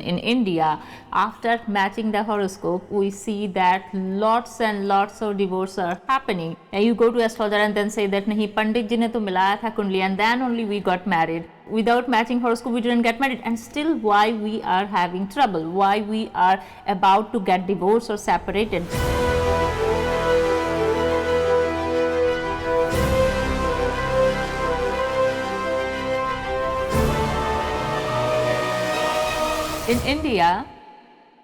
In India, after matching the horoscope, we see that lots and lots of divorces are happening. And you go to astrologer and then say that nahi pandit ji ne to milaya tha kundli and then only we got married. Without matching horoscope, we didn't get married, and still why we are having trouble, why we are about to get divorced or separated. In India,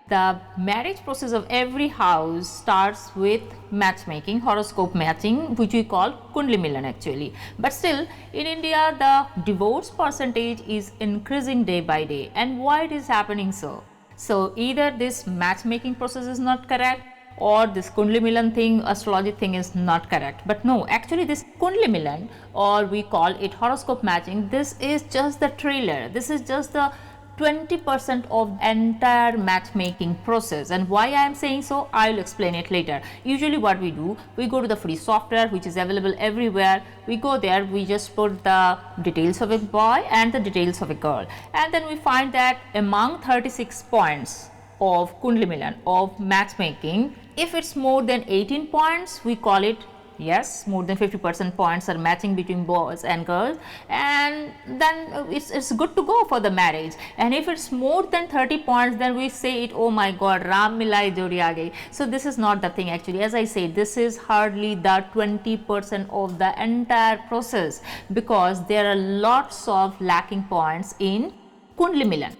the marriage process of every house starts with matchmaking, horoscope matching, which we call Kundli Milan actually. But still, in India, the divorce percentage is increasing day by day. And why it is happening so? So either this matchmaking process is not correct, or this Kundli Milan thing, astrology thing is not correct. But no, actually this Kundli Milan, or we call it horoscope matching, this is just the trailer. This is just the 20% of entire matchmaking process. And why I am saying so, I will explain it later. Usually what we do, we go to the free software which is available everywhere. We go there, we just put the details of a boy and the details of a girl, and then we find that among 36 points of Kundli Milan, of matchmaking, if it's more than 18 points, we call it yes, more than 50% points are matching between boys and girls, and then it's good to go for the marriage. And if it's more than 30 points, then we say it, oh my god, Ram milai jodi aa gayi. So this is not the thing actually. As I say, this is hardly the 20% of the entire process, because there are lots of lacking points in Kundli Milan.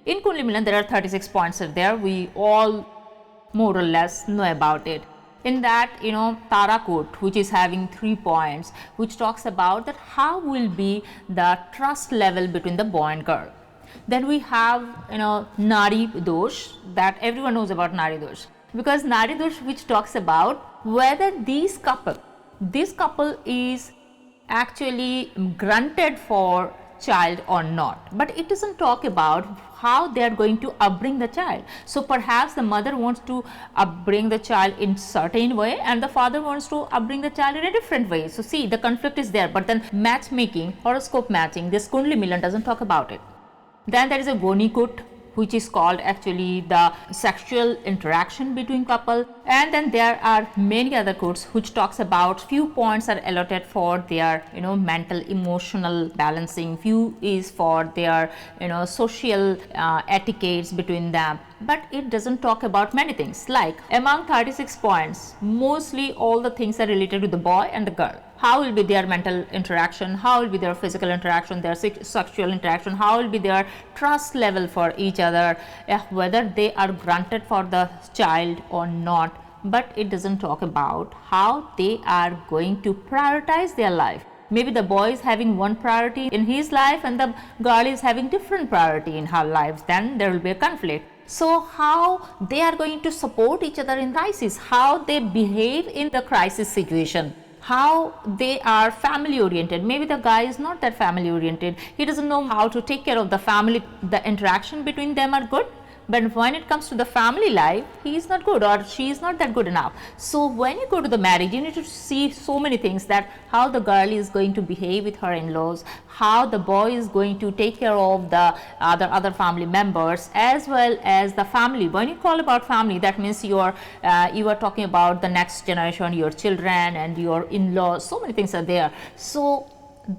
In Kundli Milan, there are 36 points are there. We all more or less know about it. In that, Tara code, which is having 3 points, which talks about that how will be the trust level between the boy and girl. Then we have, Nari Dosh, that everyone knows about Nari Dosh, because Nari Dosh which talks about whether this couple is actually granted for child or not, but it doesn't talk about how they are going to upbring the child. So perhaps the mother wants to upbring the child in certain way and the father wants to upbring the child in a different way. So see, the conflict is there. But then matchmaking, horoscope matching, this Kundli Milan doesn't talk about it. Then there is a Gonikut, which is called actually the sexual interaction between couple, and then there are many other codes which talks about few points are allotted for their mental emotional balancing, few is for their social etiquettes between them. But it doesn't talk about many things, like among 36 points, mostly all the things are related to the boy and the girl. How will be their mental interaction, how will be their physical interaction, their sexual interaction, how will be their trust level for each other, whether they are granted for the child or not. But it doesn't talk about how they are going to prioritize their life. Maybe the boy is having one priority in his life and the girl is having different priority in her life. Then there will be a conflict. So how they are going to support each other in crisis, how they behave in the crisis situation, how they are family oriented. Maybe the guy is not that family oriented, he doesn't know how to take care of the family, the interaction between them are good, but when it comes to the family life, he is not good or she is not that good enough. So when you go to the marriage, you need to see so many things, that how the girl is going to behave with her in-laws, how the boy is going to take care of the other family members, as well as the family. When you call about family, that means you are talking about the next generation, your children and your in-laws. So many things are there. So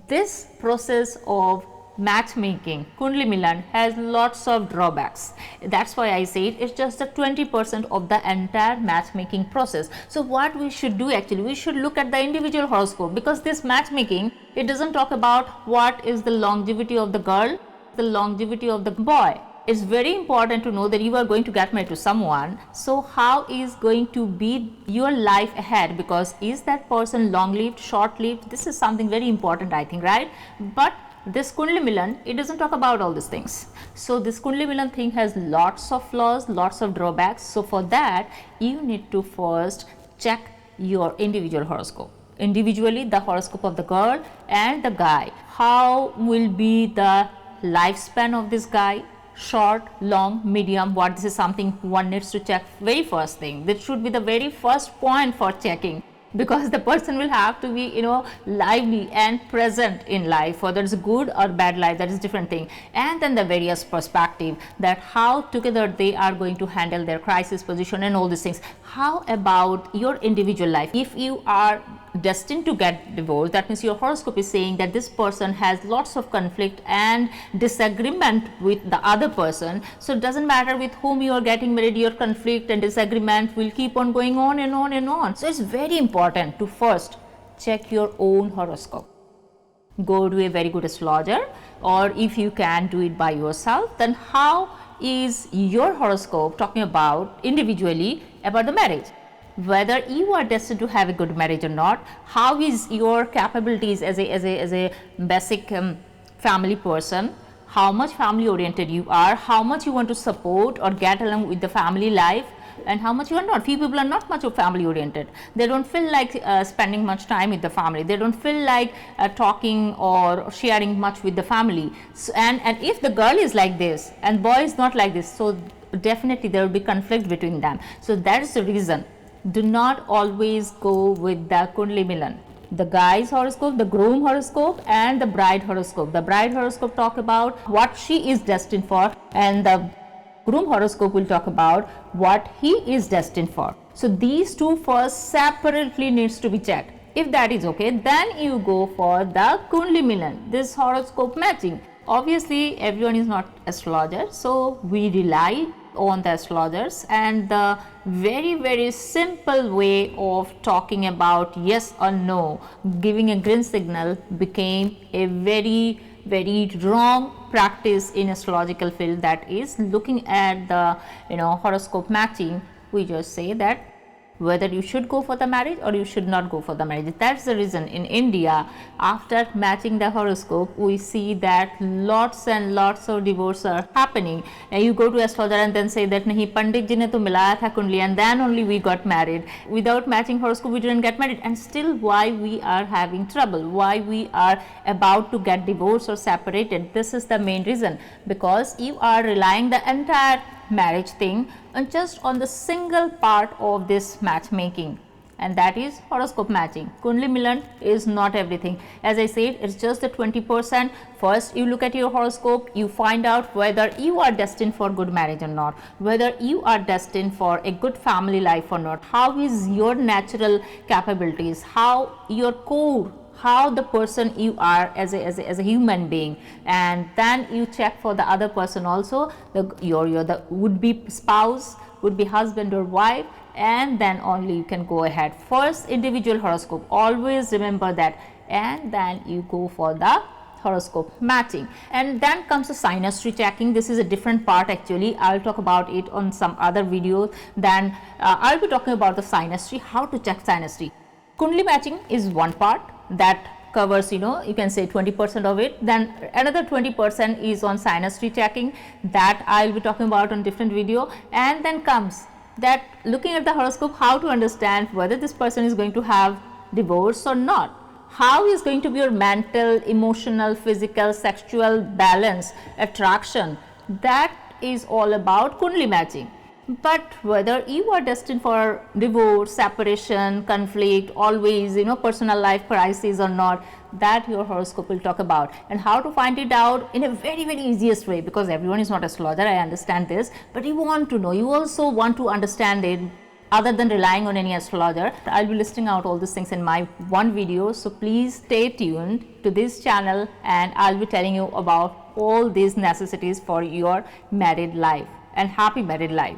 this process of matchmaking, Kundli Milan, has lots of drawbacks. That's why I say it's just the 20% of the entire matchmaking process. So what we should do actually, we should look at the individual horoscope, because this matchmaking, it doesn't talk about what is the longevity of the girl, the longevity of the boy. It's very important to know that you are going to get married to someone. So how is going to be your life ahead, because is that person long lived, short lived? This is something very important, I think, right? But this Kundli Milan, it doesn't talk about all these things. So this Kundli Milan thing has lots of flaws, lots of drawbacks. So for that, you need to first check your individual horoscope. Individually, the horoscope of the girl and the guy. How will be the lifespan of this guy? Short, long, medium, what? This is something one needs to check very first thing. This should be the very first point for checking. because the person will have to be, lively and present in life, whether it's good or bad life, that is different thing. And then the various perspective, that how together they are going to handle their crisis position and all these things. How about your individual life? If you are destined to get divorced, that means your horoscope is saying that this person has lots of conflict and disagreement with the other person. So it doesn't matter with whom you are getting married, your conflict and disagreement will keep on going on and on and on. So it's very important to first check your own horoscope. Go to a very good astrologer, or if you can do it by yourself, then how is your horoscope talking about individually about the marriage? Whether you are destined to have a good marriage or not, how is your capabilities as a basic family person, how much family oriented you are, how much you want to support or get along with the family life, and how much you are not. Few people are not much of family oriented. They don't feel like spending much time with the family. They don't feel like talking or sharing much with the family. So, and if the girl is like this and boy is not like this, so definitely there will be conflict between them. So that is the reason. Do not always go with the Kundli Milan. The guy's horoscope, the groom horoscope, and the bride horoscope. The bride horoscope talk about what she is destined for, and the groom horoscope will talk about what he is destined for. So these two first separately needs to be checked. If that is okay, then you go for the Kundli Milan, this horoscope matching. Obviously everyone is not astrologer, so we rely on the astrologers, and the very simple way of talking about yes or no, giving a green signal, became a very wrong practice in astrological field, that is looking at the horoscope matching. We just say that whether you should go for the marriage or you should not go for the marriage. That's the reason in India, after matching the horoscope, we see that lots and lots of divorce are happening. And you go to astrologer and then say that nahi, Pandit ji ne to milaya tha kundli, and then only we got married. Without matching horoscope, we didn't get married. And still why we are having trouble, why we are about to get divorced or separated. This is the main reason, because you are relying the entire marriage thing and just on the single part of this matchmaking, and that is horoscope matching. Kundli Milan is not everything. As I said, it's just the 20%. First you look at your horoscope, you find out whether you are destined for good marriage or not, whether you are destined for a good family life or not, how is your natural capabilities, how your core, how the person you are as a human being. And then you check for the other person also, your the would-be spouse, would-be husband or wife, and then only you can go ahead. First individual horoscope, always remember that, and then you go for the horoscope matching. And then comes the synastry checking. This is a different part actually. I'll talk about it on some other videos. Then I'll be talking about the synastry, how to check synastry. Kundli matching is one part that covers, you can say 20% of it. Then another 20% is on synastry checking, that I'll be talking about on different video. And then comes that looking at the horoscope, how to understand whether this person is going to have divorce or not. How is going to be your mental, emotional, physical, sexual balance, attraction. That is all about Kundli matching. But whether you are destined for divorce, separation, conflict, always, personal life crisis or not, that your horoscope will talk about. And how to find it out in a very easiest way, because everyone is not astrologer, I understand this, but you want to know, you also want to understand it other than relying on any astrologer. I'll be listing out all these things in my one video, so please stay tuned to this channel, and I'll be telling you about all these necessities for your married life and happy married life.